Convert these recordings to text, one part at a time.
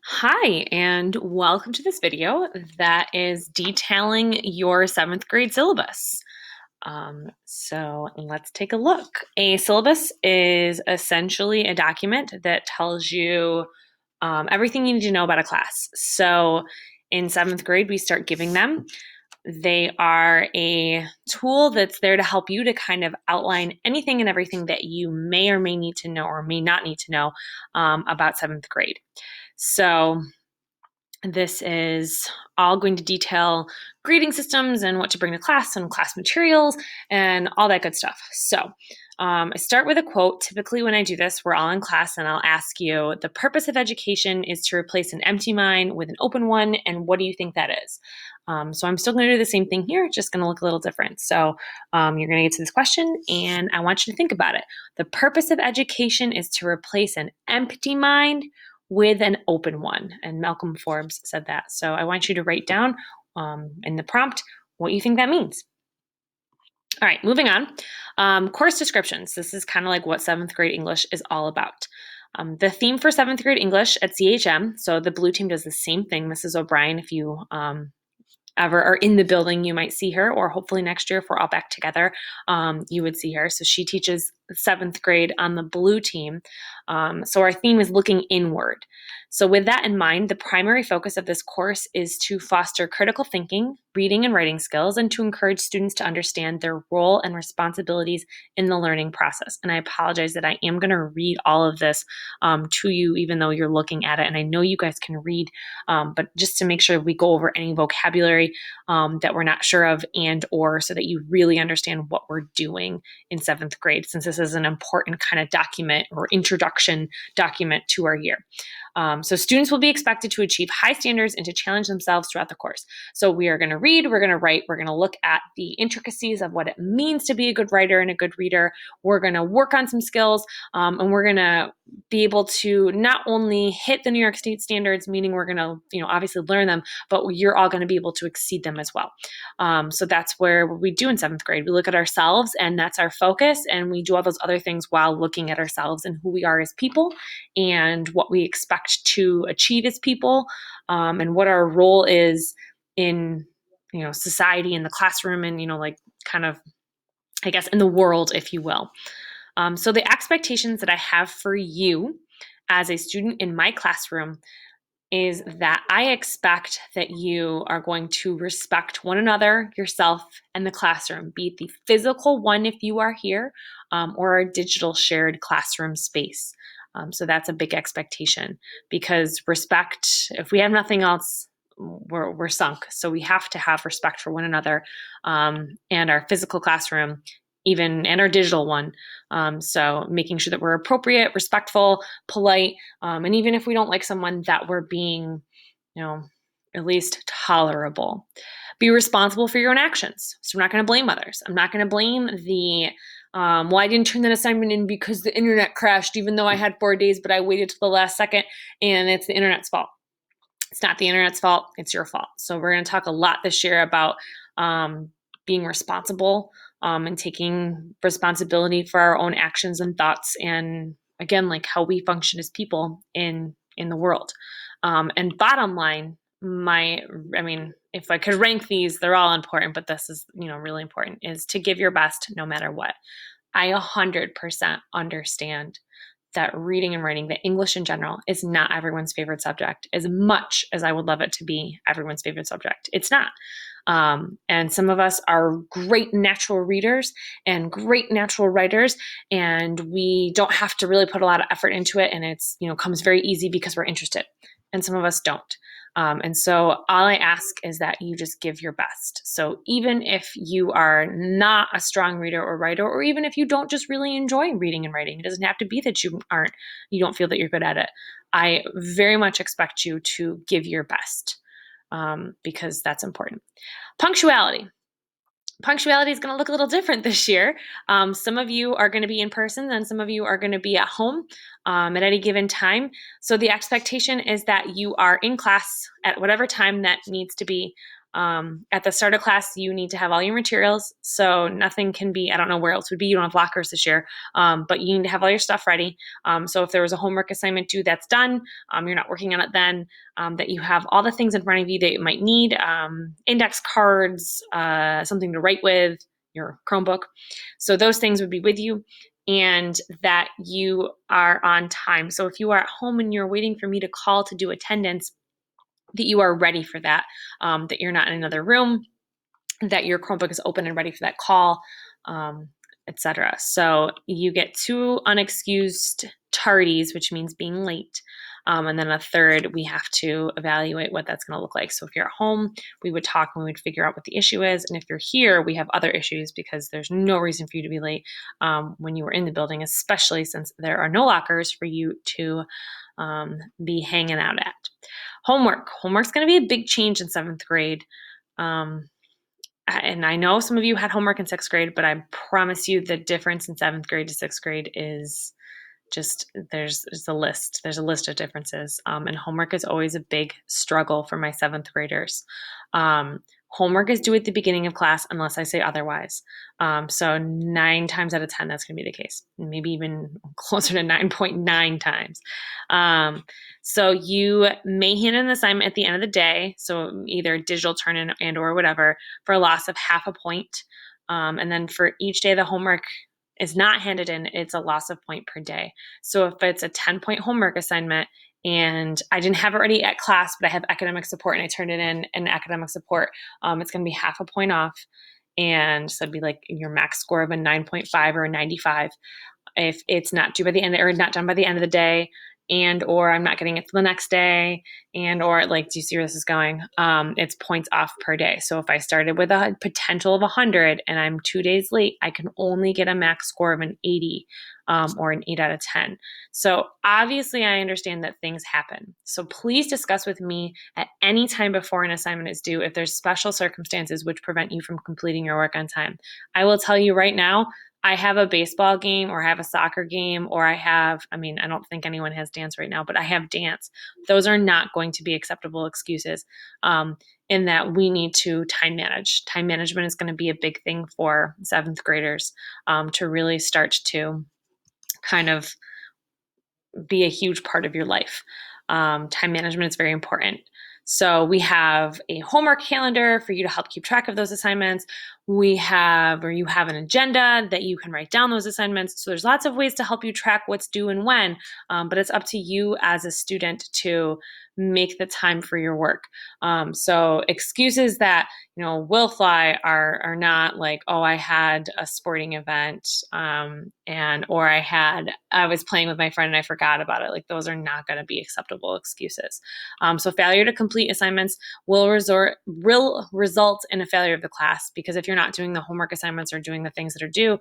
Hi, and welcome to this video that is detailing your 7th grade syllabus. So let's take a look. A syllabus is essentially a document that tells you everything you need to know about a class. So in 7th grade, we start giving them. They are a tool that's there to help you to kind of outline anything and everything that you may or may need to know or may not need to know about 7th grade. So this is all going to detail grading systems and what to bring to class and class materials and all that good stuff. So I start with a quote. Typically when I do this, we're all in class and I'll ask you, the purpose of education is to replace an empty mind with an open one. And what do you think that is? So I'm still going to do the same thing here, just going to look a little different. So you're going to get to this question and I want you to think about it. The purpose of education is to replace an empty mind with an open one. And Malcolm Forbes said that. So I want you to write down in the prompt what you think that means. All right, moving on. Course descriptions. This is kind of like what 7th grade English is all about. The theme for 7th grade English at CHM, so the blue team does the same thing. Mrs. O'Brien, if you ever are in the building, you might see her, or hopefully next year if we're all back together, you would see her. So she teaches 7th grade on the blue team. So our theme is looking inward. So with that in mind, the primary focus of this course is to foster critical thinking, reading and writing skills, and to encourage students to understand their role and responsibilities in the learning process. And I apologize that I am going to read all of this to you, even though you're looking at it. And I know you guys can read, but just to make sure we go over any vocabulary that we're not sure of and or so that you really understand what we're doing in 7th grade, since this is an important kind of document or introduction document to our year. So students will be expected to achieve high standards and to challenge themselves throughout the course. So we are going to read, we're going to write, we're going to look at the intricacies of what it means to be a good writer and a good reader. We're going to work on some skills, and we're going to be able to not only hit the New York State standards, meaning we're going to, obviously learn them, but you're all going to be able to exceed them as well. So that's where we do in 7th grade. We look at ourselves and that's our focus, and we do all those other things while looking at ourselves and who we are as people and what we expect to achieve as people, and what our role is in, society, in the classroom, and, like kind of, I guess, in the world, if you will. So the expectations that I have for you as a student in my classroom is that I expect that you are going to respect one another, yourself, and the classroom, be it the physical one if you are here, or a digital shared classroom space. So that's a big expectation, because respect, if we have nothing else, we're sunk. So we have to have respect for one another, and our physical classroom, even, and our digital one. So making sure that we're appropriate, respectful, polite, and even if we don't like someone, that we're being, at least tolerable. Be responsible for your own actions. So we're not going to blame others. I'm not going to blame the well, I didn't turn that assignment in because the internet crashed, even though I had 4 days, but I waited till the last second, and it's the internet's fault. It's not the internet's fault. It's your fault. So we're going to talk a lot this year about being responsible, and taking responsibility for our own actions and thoughts, and again, like how we function as people in the world. And bottom line, if I could rank these, they're all important, but this is, really important, is to give your best no matter what. I 100% understand that reading and writing, that English in general, is not everyone's favorite subject. As much as I would love it to be everyone's favorite subject, it's not. And some of us are great natural readers and great natural writers, and we don't have to really put a lot of effort into it, and it's, comes very easy because we're interested. And some of us don't. And so all I ask is that you just give your best. So even if you are not a strong reader or writer, or even if you don't just really enjoy reading and writing, it doesn't have to be that you don't feel that you're good at it. I very much expect you to give your best, because that's important. Punctuality. Punctuality is going to look a little different this year. Some of you are going to be in person, and some of you are going to be at home at any given time. So the expectation is that you are in class at whatever time that needs to be. At the start of class, you need to have all your materials. So nothing can be, I don't know where else would be. You don't have lockers this year, but you need to have all your stuff ready. So if there was a homework assignment due, that's done. You're not working on it then. That you have all the things in front of you that you might need, index cards, something to write with, your Chromebook. So those things would be with you, and that you are on time. So if you are at home and you're waiting for me to call to do attendance, that you are ready for that, that you're not in another room, that your Chromebook is open and ready for that call, etc. So you get 2 unexcused tardies, which means being late. And then a third, we have to evaluate what that's going to look like. So if you're at home, we would talk and we would figure out what the issue is. And if you're here, we have other issues because there's no reason for you to be late when you were in the building, especially since there are no lockers for you to be hanging out at. Homework's going to be a big change in 7th grade. And I know some of you had homework in 6th grade, but I promise you the difference in 7th grade to 6th grade is just, there's a list. There's a list of differences. And homework is always a big struggle for my 7th graders. Homework is due at the beginning of class unless I say otherwise. So 9 times out of 10, that's going to be the case. Maybe even closer to 9.9 times. So you may hand an assignment at the end of the day, so either digital turn-in and or whatever, for a loss of half a point. And then for each day the homework is not handed in, it's a loss of point per day. So if it's a 10-point homework assignment and I didn't have it ready at class, but I have academic support and I turned it in academic support, it's going to be half a point off. And so it'd be like your max score of a 9.5 or a 95. If it's not due by the end or not done by the end of the day, and or I'm not getting it till the next day, and or like, do you see where this is going? It's points off per day. So if I started with a potential of 100 and I'm 2 days late, I can only get a max score of an 80 or an 8 out of 10. So obviously I understand that things happen. So please discuss with me at any time before an assignment is due if there's special circumstances which prevent you from completing your work on time. I will tell you right now, I have a baseball game or I have a soccer game or I don't think anyone has dance right now, but I have dance. Those are not going to be acceptable excuses in that we need to time manage. Time management is going to be a big thing for 7th graders to really start to kind of be a huge part of your life. Time management is very important. So we have a homework calendar for you to help keep track of those assignments. You have an agenda that you can write down those assignments. So there's lots of ways to help you track what's due and when, but it's up to you as a student to make the time for your work. So excuses that, will fly are not like, oh, I had a sporting event, or I was playing with my friend and I forgot about it. Like, those are not going to be acceptable excuses. So failure to complete assignments will result in a failure of the class, because if you're not doing the homework assignments or doing the things that are due,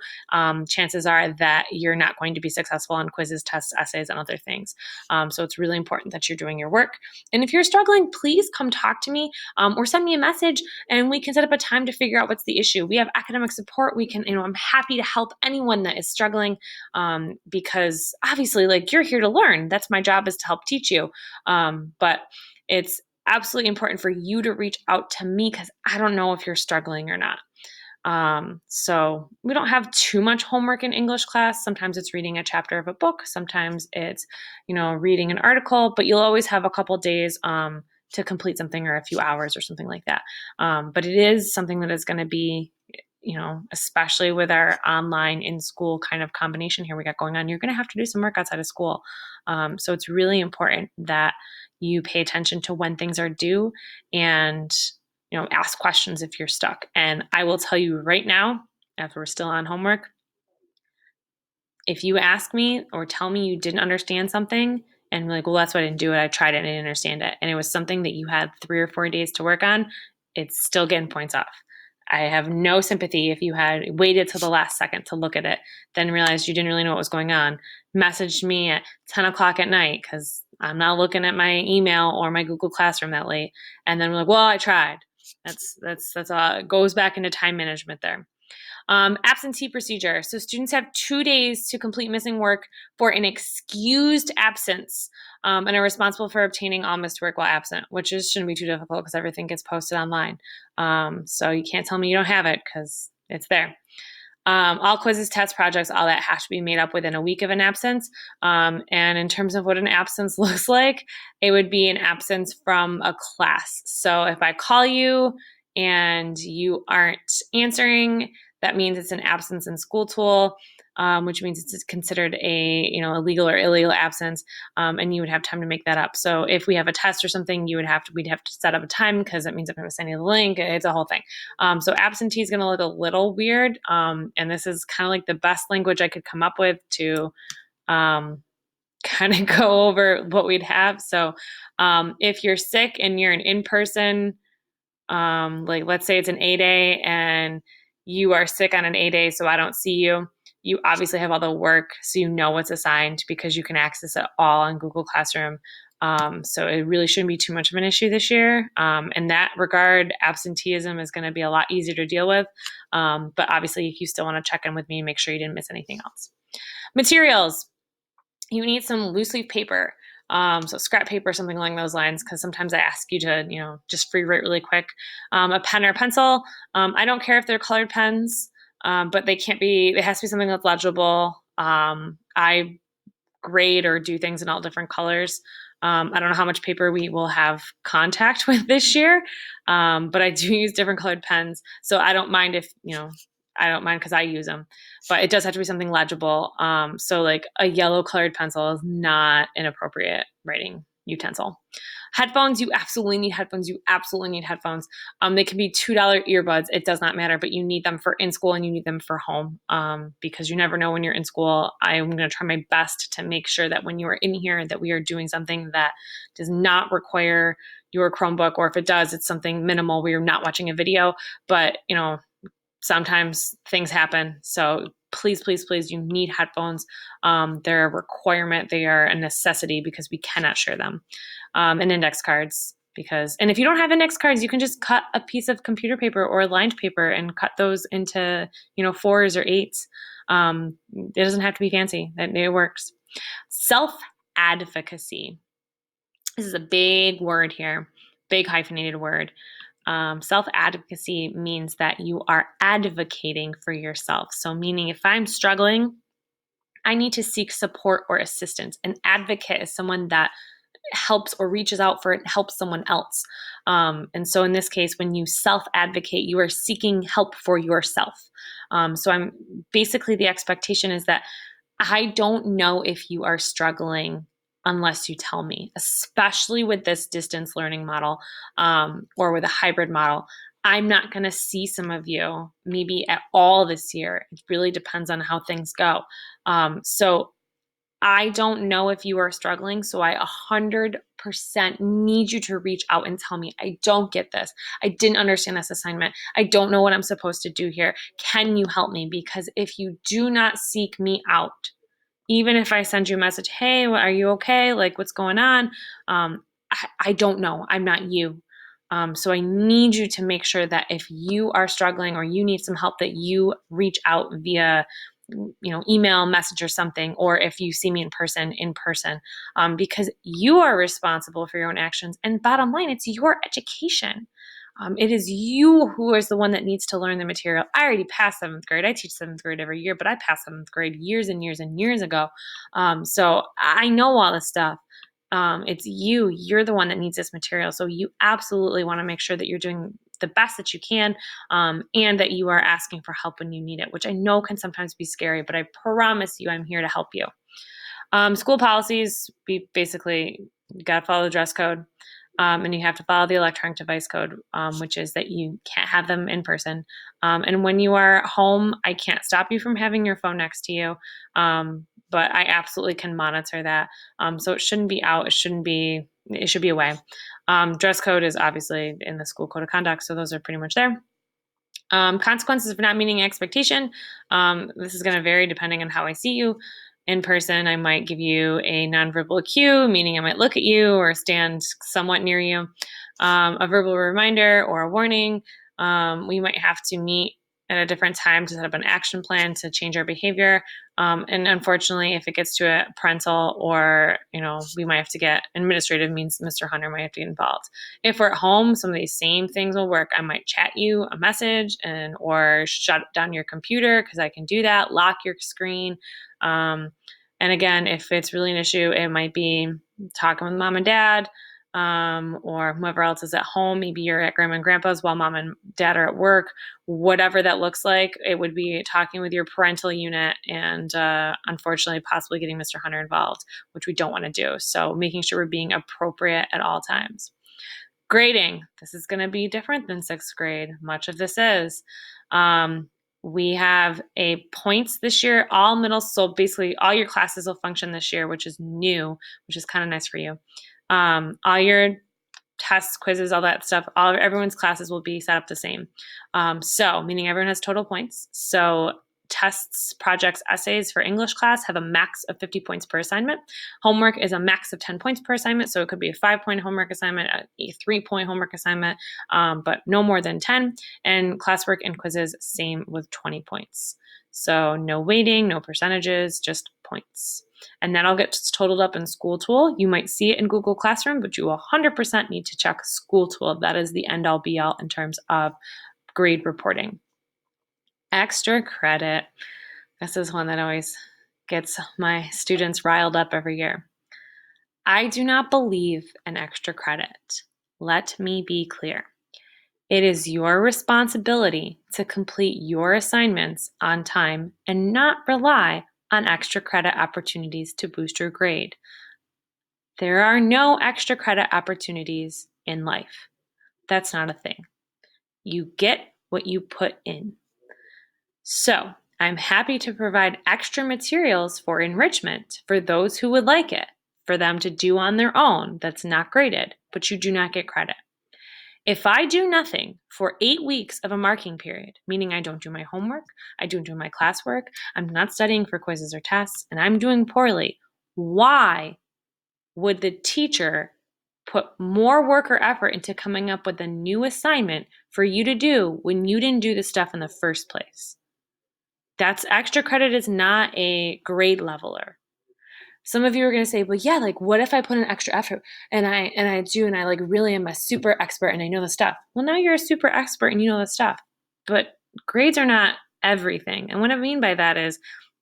chances are that you're not going to be successful on quizzes, tests, essays, and other things. So it's really important that you're doing your work. And if you're struggling, please come talk to me or send me a message and we can set up a time to figure out what's the issue. We have academic support. I'm happy to help anyone that is struggling because obviously, like, you're here to learn. That's my job, is to help teach you. But it's absolutely important for you to reach out to me because I don't know if you're struggling or not. So we don't have too much homework in English class. Sometimes it's reading a chapter of a book. Sometimes it's, reading an article, but you'll always have a couple days, to complete something or a few hours or something like that. But it is something that is going to be, especially with our online in-school kind of combination here we got going on, you're going to have to do some work outside of school. So it's really important that you pay attention to when things are due and ask questions if you're stuck. And I will tell you right now, after we're still on homework, if you ask me or tell me you didn't understand something and like, well, that's why I didn't do it, I tried it and I didn't understand it, and it was something that you had 3 or 4 days to work on, it's still getting points off. I have no sympathy if you had waited till the last second to look at it, then realized you didn't really know what was going on, messaged me at 10 o'clock at night because I'm not looking at my email or my Google Classroom that late, and then we're like, well, I tried. That's all. It goes back into time management there. Absentee procedure. So students have 2 days to complete missing work for an excused absence and are responsible for obtaining all missed work while absent, which shouldn't be too difficult because everything gets posted online. So you can't tell me you don't have it because it's there. All quizzes, tests, projects, all that has to be made up within a week of an absence. And in terms of what an absence looks like, it would be an absence from a class. So if I call you and you aren't answering, that means it's an absence in school tool, which means it's considered a illegal or illegal absence, and you would have time to make that up. So if we have a test or something, we'd have to set up a time because that means I'm going to send you the link. It's a whole thing. So absentee is going to look a little weird, and this is kind of like the best language I could come up with to kind of go over what we'd have. So if you're sick and you're an in-person, like let's say it's an A-day and you are sick on an A-day, so I don't see you. You obviously have all the work, so you know what's assigned because you can access it all in Google Classroom. So it really shouldn't be too much of an issue this year. In that regard, absenteeism is going to be a lot easier to deal with. But obviously, if you still want to check in with me, make sure you didn't miss anything else. Materials. You need some loose leaf paper. So scrap paper, something along those lines, because sometimes I ask you to, just free write really quick. A pen or pencil. I don't care if they're colored pens, but it has to be something that's legible. I grade or do things in all different colors. I don't know how much paper we will have contact with this year, but I do use different colored pens. So I don't mind I don't mind because I use them, but it does have to be something legible. So like a yellow colored pencil is not an appropriate writing utensil. Headphones, you absolutely need headphones. You absolutely need headphones. They can be $2 earbuds. It does not matter, but you need them for in school and you need them for home because you never know when you're in school. I'm going to try my best to make sure that when you are in here that we are doing something that does not require your Chromebook, or if it does, it's something minimal where you're not watching a video, but sometimes things happen. So please, please, please, you need headphones. They're a requirement. They are a necessity because we cannot share them. And index cards and if you don't have index cards, you can just cut a piece of computer paper or lined paper and cut those into, 4s or 8s. It doesn't have to be fancy. It works. Self-advocacy. This is a big word here, big hyphenated word. Self-advocacy means that you are advocating for yourself. So meaning if I'm struggling, I need to seek support or assistance. An advocate is someone that helps or reaches out for it, helps someone else. And so in this case, when you self-advocate, you are seeking help for yourself. So the expectation is that I don't know if you are struggling unless you tell me, especially with this distance learning model or with a hybrid model. I'm not going to see some of you maybe at all this year. It really depends on how things go. So I don't know if you are struggling, so I 100% need you to reach out and tell me, I don't get this. I didn't understand this assignment. I don't know what I'm supposed to do here. Can you help me? Because if you do not seek me out, even if I send you a message, hey, are you okay? Like, what's going on? I don't know. I'm not you. So I need you to make sure that if you are struggling or you need some help, that you reach out via email, message or something, or if you see me in person, because you are responsible for your own actions. And bottom line, it's your education. It is you who is the one that needs to learn the material. I already passed 7th grade. I teach 7th grade every year, but I passed 7th grade years and years and years ago. So I know all this stuff. It's you. You're the one that needs this material. So you absolutely want to make sure that you're doing the best that you can and that you are asking for help when you need it, which I know can sometimes be scary, but I promise you I'm here to help you. School policies, we basically got to follow the dress code. And you have to follow the electronic device code, which is that you can't have them in person. And when you are home, I can't stop you from having your phone next to you, but I absolutely can monitor that. So it shouldn't be out. It should be away. Dress code is obviously in the school code of conduct, so those are pretty much there. Consequences for not meeting expectation. This is going to vary depending on how I see you. In person, I might give you a nonverbal cue, meaning I might look at you or stand somewhat near you. A verbal reminder or a warning. We might have to meet at a different time to set up an action plan to change our behavior. And unfortunately, if it gets to a parental or, we might have to get administrative means Mr. Hunter might have to get involved. If we're at home, some of these same things will work. I might chat you a message or shut down your computer because I can do that, lock your screen. And again, if it's really an issue, it might be talking with mom and dad, or whoever else is at home. Maybe you're at grandma and grandpa's while mom and dad are at work. Whatever that looks like, it would be talking with your parental unit and unfortunately possibly getting Mr. Hunter involved, which we don't want to do. So making sure we're being appropriate at all times. Grading. This is going to be different than sixth grade. Much of this is. We have a points this year, all middle, so basically all your classes will function this year, which is new, which is kind of nice for you. All your tests, quizzes, all that stuff, everyone's classes will be set up the same. So meaning everyone has total points. So tests, projects, essays for English class have a max of 50 points per assignment. Homework is a max of 10 points per assignment. So it could be a 5-point homework assignment, a 3-point homework assignment, but no more than 10. And classwork and quizzes, same with 20 points. So no weighting, no percentages, just points. And that all gets totaled up in School Tool. You might see it in Google Classroom, but you 100% need to check School Tool. That is the end all be all in terms of grade reporting. Extra credit. This is one that always gets my students riled up every year. I do not believe in extra credit. Let me be clear. It is your responsibility to complete your assignments on time and not rely on extra credit opportunities to boost your grade. There are no extra credit opportunities in life. That's not a thing. You get what you put in. So, I'm happy to provide extra materials for enrichment for those who would like it, for them to do on their own that's not graded, but you do not get credit. If I do nothing for 8 weeks of a marking period, meaning I don't do my homework, I don't do my classwork, I'm not studying for quizzes or tests, and I'm doing poorly, why would the teacher put more work or effort into coming up with a new assignment for you to do when you didn't do the stuff in the first place? That's extra credit is not a grade leveler. Some of you are going to say, well, yeah, like what if I put in extra effort and I like really am a super expert and I know the stuff. Well, now you're a super expert and you know the stuff, but grades are not everything. And what I mean by that is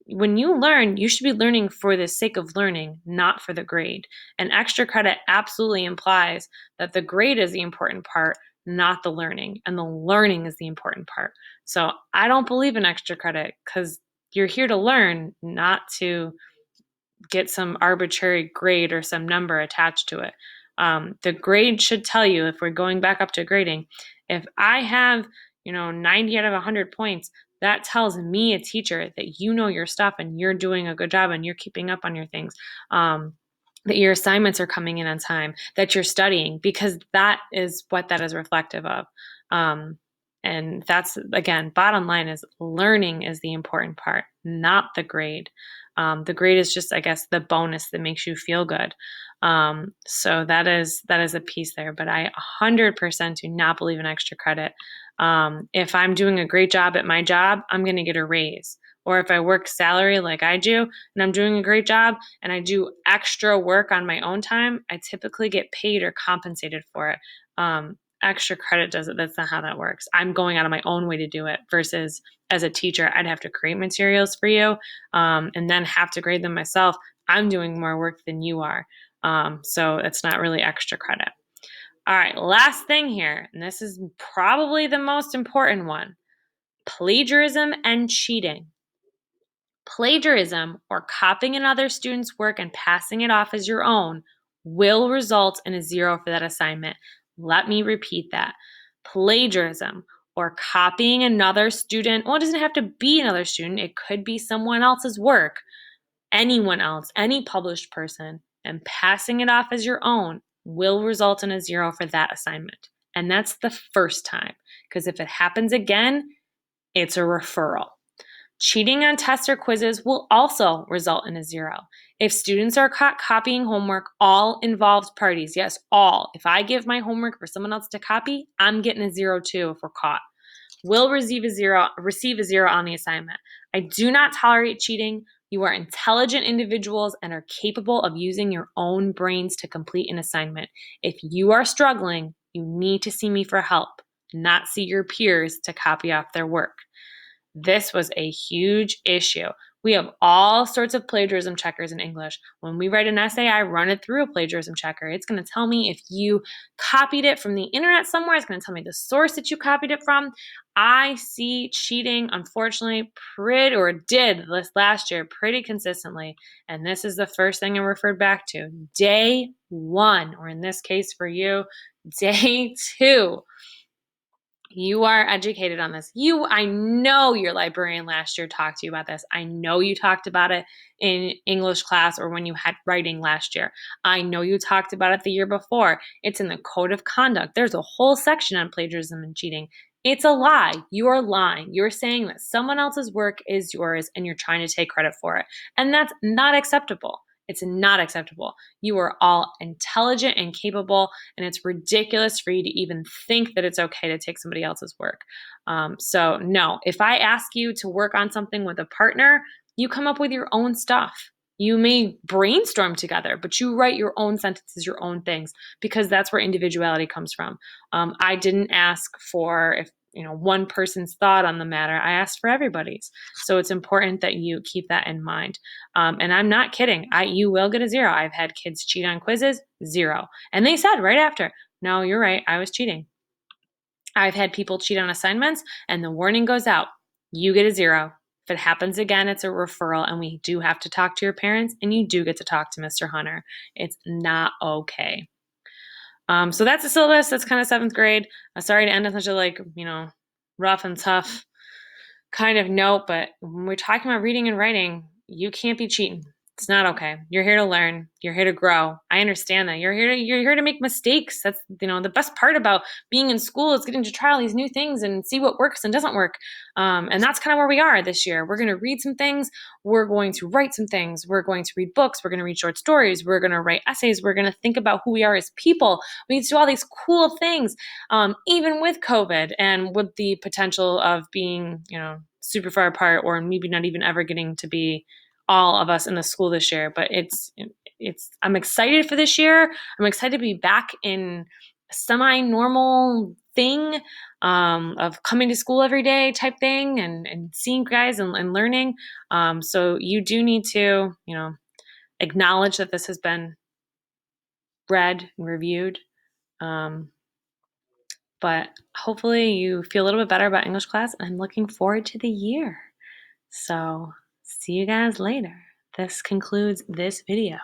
when you learn, you should be learning for the sake of learning, not for the grade. And extra credit absolutely implies that the grade is the important part, not the learning. And the learning is the important part. So I don't believe in extra credit because you're here to learn, not to get some arbitrary grade or some number attached to it. The grade should tell you, if we're going back up to grading, if I have 90 out of 100 points, that tells me, a teacher, that you know your stuff and you're doing a good job and you're keeping up on your things, that your assignments are coming in on time, that you're studying, because that is what that is reflective of. And that's, again, bottom line is learning is the important part, not the grade. The grade is just, I guess, the bonus that makes you feel good. So that is a piece there, but I 100% do not believe in extra credit. If I'm doing a great job at my job, I'm going to get a raise. Or if I work salary like I do and I'm doing a great job and I do extra work on my own time, I typically get paid or compensated for it. Extra credit does it. That's not how that works. I'm going out of my own way to do it versus as a teacher, I'd have to create materials for you and then have to grade them myself. I'm doing more work than you are. So it's not really extra credit. All right, last thing here, and this is probably the most important one: plagiarism and cheating. Plagiarism, or copying another student's work and passing it off as your own, will result in a 0 for that assignment. Let me repeat that. Plagiarism, or copying another student, well, it doesn't have to be another student. It could be someone else's work, anyone else, any published person, and passing it off as your own will result in a 0 for that assignment. And that's the first time, because if it happens again, it's a referral. Cheating on tests or quizzes will also result in a 0. If students are caught copying homework, all involved parties, yes, all. If I give my homework for someone else to copy, I'm getting a 0 too if we're caught. will receive a zero on the assignment. I do not tolerate cheating. You are intelligent individuals and are capable of using your own brains to complete an assignment. If you are struggling, you need to see me for help, not see your peers to copy off their work. This was a huge issue. We have all sorts of plagiarism checkers in English. When we write an essay, I run it through a plagiarism checker. It's going to tell me if you copied it from the internet somewhere. It's going to tell me the source that you copied it from. I see cheating, unfortunately, did this last year pretty consistently. And this is the first thing I referred back to. Day 1, or in this case for you, day 2. You are educated on this. I know your librarian last year talked to you about this. I know you talked about it in English class or when you had writing last year. I know you talked about it the year before. It's in the code of conduct. There's a whole section on plagiarism and cheating. It's a lie. You are lying. You're saying that someone else's work is yours and you're trying to take credit for it. And that's not acceptable. It's not acceptable. You are all intelligent and capable, and it's ridiculous for you to even think that it's okay to take somebody else's work. So no, if I ask you to work on something with a partner, you come up with your own stuff. You may brainstorm together, but you write your own sentences, your own things, because that's where individuality comes from. I didn't ask for if one person's thought on the matter. I asked for everybody's. So it's important that you keep that in mind. And I'm not kidding. You will get a 0. I've had kids cheat on quizzes, 0. And they said right after, no, you're right, I was cheating. I've had people cheat on assignments and the warning goes out. You get a 0. If it happens again, it's a referral and we do have to talk to your parents and you do get to talk to Mr. Hunter. It's not okay. So that's the syllabus. That's kind of 7th grade. Sorry to end on such a rough and tough kind of note, but when we're talking about reading and writing, you can't be cheating. It's not okay. You're here to learn. You're here to grow. I understand that. You're here to make mistakes. That's the best part about being in school is getting to try all these new things and see what works and doesn't work. And that's kind of where we are this year. We're going to read some things. We're going to write some things. We're going to read books. We're going to read short stories. We're going to write essays. We're going to think about who we are as people. We need to do all these cool things, even with COVID and with the potential of being, super far apart or maybe not even ever getting to be all of us in the school this year. But I'm excited for this year. I'm excited to be back in a semi-normal thing of coming to school every day type thing and seeing guys and learning. So you do need to, acknowledge that this has been read and reviewed. But hopefully you feel a little bit better about English class. I'm looking forward to the year. So see you guys later. This concludes this video.